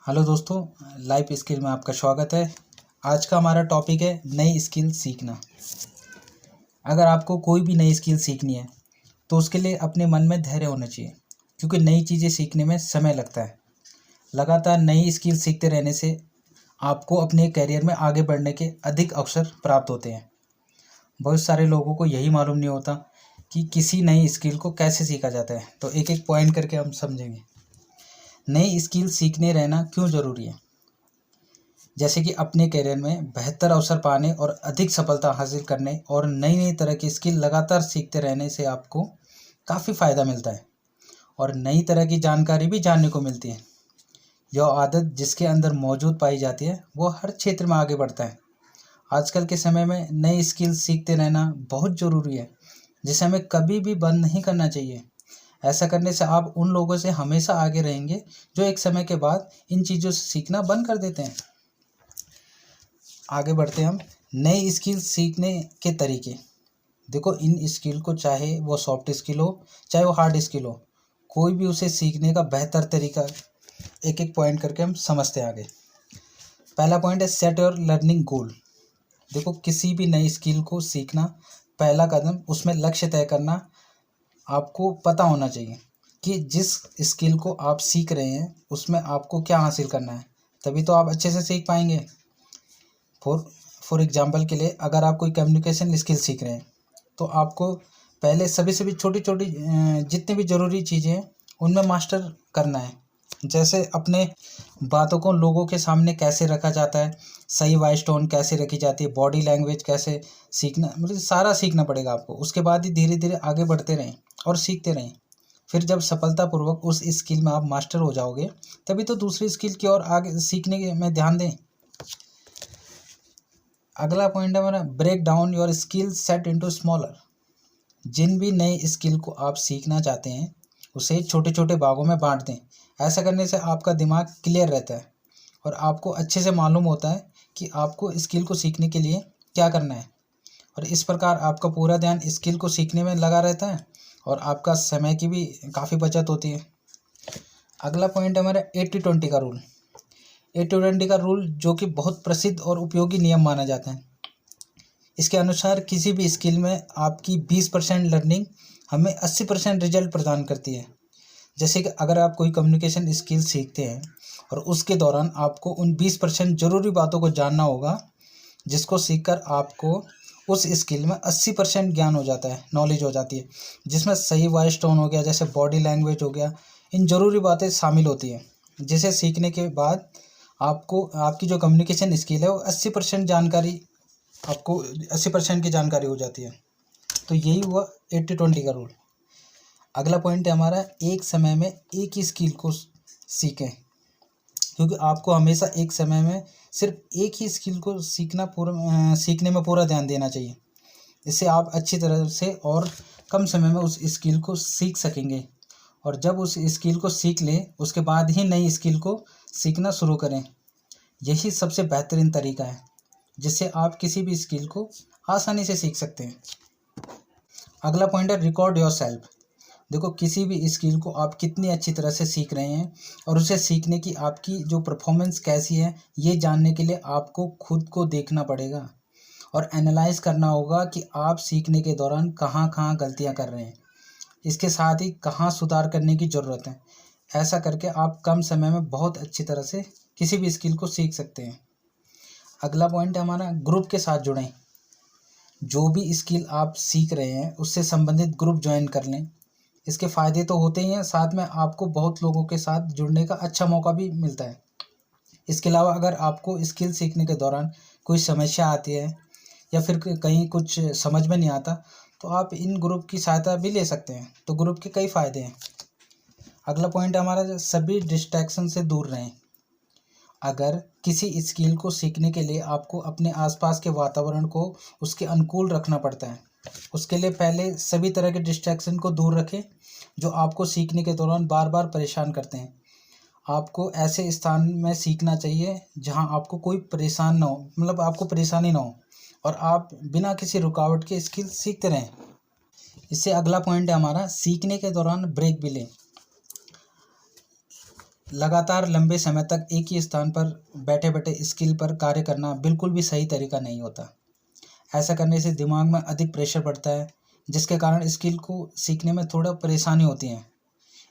Hello दोस्तों, life skill में आपका स्वागत है। आज का हमारा टॉपिक है नई स्किल सीखना। अगर आपको कोई भी नई स्किल सीखनी है तो उसके लिए अपने मन में धैर्य होना चाहिए, क्योंकि नई चीज़ें सीखने में समय लगता है। लगातार नई स्किल सीखते रहने से आपको अपने करियर में आगे बढ़ने के अधिक अवसर प्राप्त होते हैं। बहुत सारे लोगों को यही मालूम नहीं होता कि किसी नई स्किल को कैसे सीखा जाता है। तो एक एक पॉइंट करके हम समझेंगे। नई स्किल सीखने रहना क्यों ज़रूरी है। जैसे कि अपने करियर में बेहतर अवसर पाने और अधिक सफलता हासिल करने और नई नई तरह की स्किल लगातार सीखते रहने से आपको काफ़ी फ़ायदा मिलता है और नई तरह की जानकारी भी जानने को मिलती है। यह आदत जिसके अंदर मौजूद पाई जाती है वो हर क्षेत्र में आगे बढ़ता है। आजकल के समय में नई स्किल सीखते रहना बहुत ज़रूरी है, जिसे हमें कभी भी बंद नहीं करना चाहिए। ऐसा करने से आप उन लोगों से हमेशा आगे रहेंगे जो एक समय के बाद इन चीज़ों से सीखना बंद कर देते हैं। आगे बढ़ते हैं हम। नई स्किल सीखने के तरीके। देखो, इन स्किल को चाहे वो सॉफ्ट स्किल हो चाहे वो हार्ड स्किल हो, कोई भी उसे सीखने का बेहतर तरीका एक एक पॉइंट करके हम समझते हैं आगे। पहला पॉइंट है सेट योर लर्निंग गोल। देखो, किसी भी नई स्किल को सीखना पहला कदम उसमें लक्ष्य तय करना। आपको पता होना चाहिए कि जिस स्किल को आप सीख रहे हैं उसमें आपको क्या हासिल करना है, तभी तो आप अच्छे से सीख पाएंगे। फॉर एग्जांपल के लिए, अगर आप कोई कम्युनिकेशन स्किल सीख रहे हैं तो आपको पहले सभी छोटी छोटी जितनी भी ज़रूरी चीज़ें हैं उनमें मास्टर करना है। जैसे अपने बातों को लोगों के सामने कैसे रखा जाता है, सही वॉइस टोन कैसे रखी जाती है, बॉडी लैंग्वेज कैसे सीखना, मतलब सारा सीखना पड़ेगा आपको। उसके बाद ही धीरे धीरे आगे बढ़ते रहें और सीखते रहें। फिर जब सफलतापूर्वक उस स्किल में आप मास्टर हो जाओगे तभी तो दूसरी स्किल की ओर आगे सीखने में ध्यान दें। अगला पॉइंट है हमारा break down your skill set into smaller. जिन भी नए स्किल को आप सीखना चाहते हैं उसे छोटे छोटे भागों में बांट दें। ऐसा करने से आपका दिमाग क्लियर रहता है और आपको अच्छे से मालूम होता है कि आपको स्किल को सीखने के लिए क्या करना है, और इस प्रकार आपका पूरा ध्यान स्किल को सीखने में लगा रहता है और आपका समय की भी काफ़ी बचत होती है। अगला पॉइंट है हमारा 80-20 का रूल। 80-20 का रूल जो कि बहुत प्रसिद्ध और उपयोगी नियम माना जाता है। इसके अनुसार किसी भी स्किल में आपकी 20% लर्निंग हमें 80% रिजल्ट प्रदान करती है। जैसे कि अगर आप कोई कम्युनिकेशन स्किल सीखते हैं और उसके दौरान आपको उन 20% ज़रूरी बातों को जानना होगा, जिसको सीखकर आपको उस स्किल में 80% ज्ञान हो जाता है, नॉलेज हो जाती है, जिसमें सही वॉइस टोन हो गया, जैसे बॉडी लैंग्वेज हो गया, इन ज़रूरी बातें शामिल होती हैं, जिसे सीखने के बाद आपको आपकी जो कम्युनिकेशन स्किल है वो 80% जानकारी आपको 80% की जानकारी हो जाती है। तो यही हुआ 80-20 का रूल। अगला पॉइंट है हमारा एक समय में एक ही स्किल को सीखें, क्योंकि आपको हमेशा एक समय में सिर्फ एक ही स्किल को सीखने में पूरा ध्यान देना चाहिए। इससे आप अच्छी तरह से और कम समय में उस स्किल को सीख सकेंगे, और जब उस स्किल को सीख लें उसके बाद ही नई स्किल को सीखना शुरू करें। यही सबसे बेहतरीन तरीका है जिससे आप किसी भी स्किल को आसानी से सीख सकते हैं। अगला पॉइंट है रिकॉर्ड योर सेल्फ। देखो, किसी भी स्किल को आप कितनी अच्छी तरह से सीख रहे हैं और उसे सीखने की आपकी जो परफॉर्मेंस कैसी है, ये जानने के लिए आपको खुद को देखना पड़ेगा और एनालाइज करना होगा कि आप सीखने के दौरान कहाँ कहाँ गलतियाँ कर रहे हैं, इसके साथ ही कहाँ सुधार करने की ज़रूरत है। ऐसा करके आप कम समय में बहुत अच्छी तरह से किसी भी स्किल को सीख सकते हैं। अगला पॉइंट है हमारा ग्रुप के साथ जुड़ें। जो भी स्किल आप सीख रहे हैं उससे संबंधित ग्रुप ज्वाइन कर लें। इसके फ़ायदे तो होते ही हैं, साथ में आपको बहुत लोगों के साथ जुड़ने का अच्छा मौका भी मिलता है। इसके अलावा अगर आपको स्किल सीखने के दौरान कोई समस्या आती है या फिर कहीं कुछ समझ में नहीं आता तो आप इन ग्रुप की सहायता भी ले सकते हैं। तो ग्रुप के कई फ़ायदे हैं। अगला पॉइंट है हमारा सभी डिस्ट्रैक्शन से दूर रहें। अगर किसी स्किल को सीखने के लिए आपको अपने आसपास के वातावरण को उसके अनुकूल रखना पड़ता है। उसके लिए पहले सभी तरह के डिस्ट्रैक्शन को दूर रखें जो आपको सीखने के दौरान बार बार परेशान करते हैं। आपको ऐसे स्थान में सीखना चाहिए जहां आपको कोई परेशान ना हो, मतलब आपको परेशानी ना हो और आप बिना किसी रुकावट के स्किल सीखते रहें। इससे अगला पॉइंट है हमारा सीखने के दौरान ब्रेक भी लें। लगातार लंबे समय तक एक ही स्थान पर बैठे बैठे स्किल पर कार्य करना बिल्कुल भी सही तरीका नहीं होता। ऐसा करने से दिमाग में अधिक प्रेशर पड़ता है, जिसके कारण स्किल को सीखने में थोड़ा परेशानी होती है।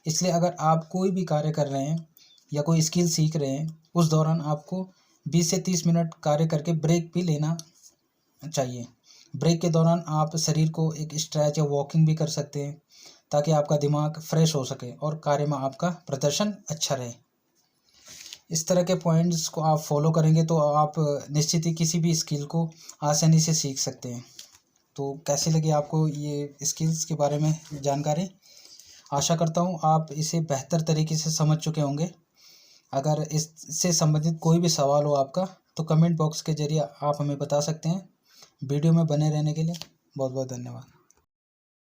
इसलिए अगर आप कोई भी कार्य कर रहे हैं या कोई स्किल सीख रहे हैं, उस दौरान आपको 20 से 30 मिनट कार्य करके ब्रेक भी लेना चाहिए। ब्रेक के दौरान आप शरीर को एक स्ट्रेच या वॉकिंग भी कर सकते हैं, ताकि आपका दिमाग फ्रेश हो सके और कार्य में आपका प्रदर्शन अच्छा रहे। इस तरह के पॉइंट्स को आप फॉलो करेंगे तो आप निश्चित ही किसी भी स्किल को आसानी से सीख सकते हैं। तो कैसी लगी आपको ये स्किल्स के बारे में जानकारी? आशा करता हूँ आप इसे बेहतर तरीके से समझ चुके होंगे। अगर इससे संबंधित कोई भी सवाल हो आपका, तो कमेंट बॉक्स के जरिए आप हमें बता सकते हैं। वीडियो में बने रहने के लिए बहुत बहुत धन्यवाद।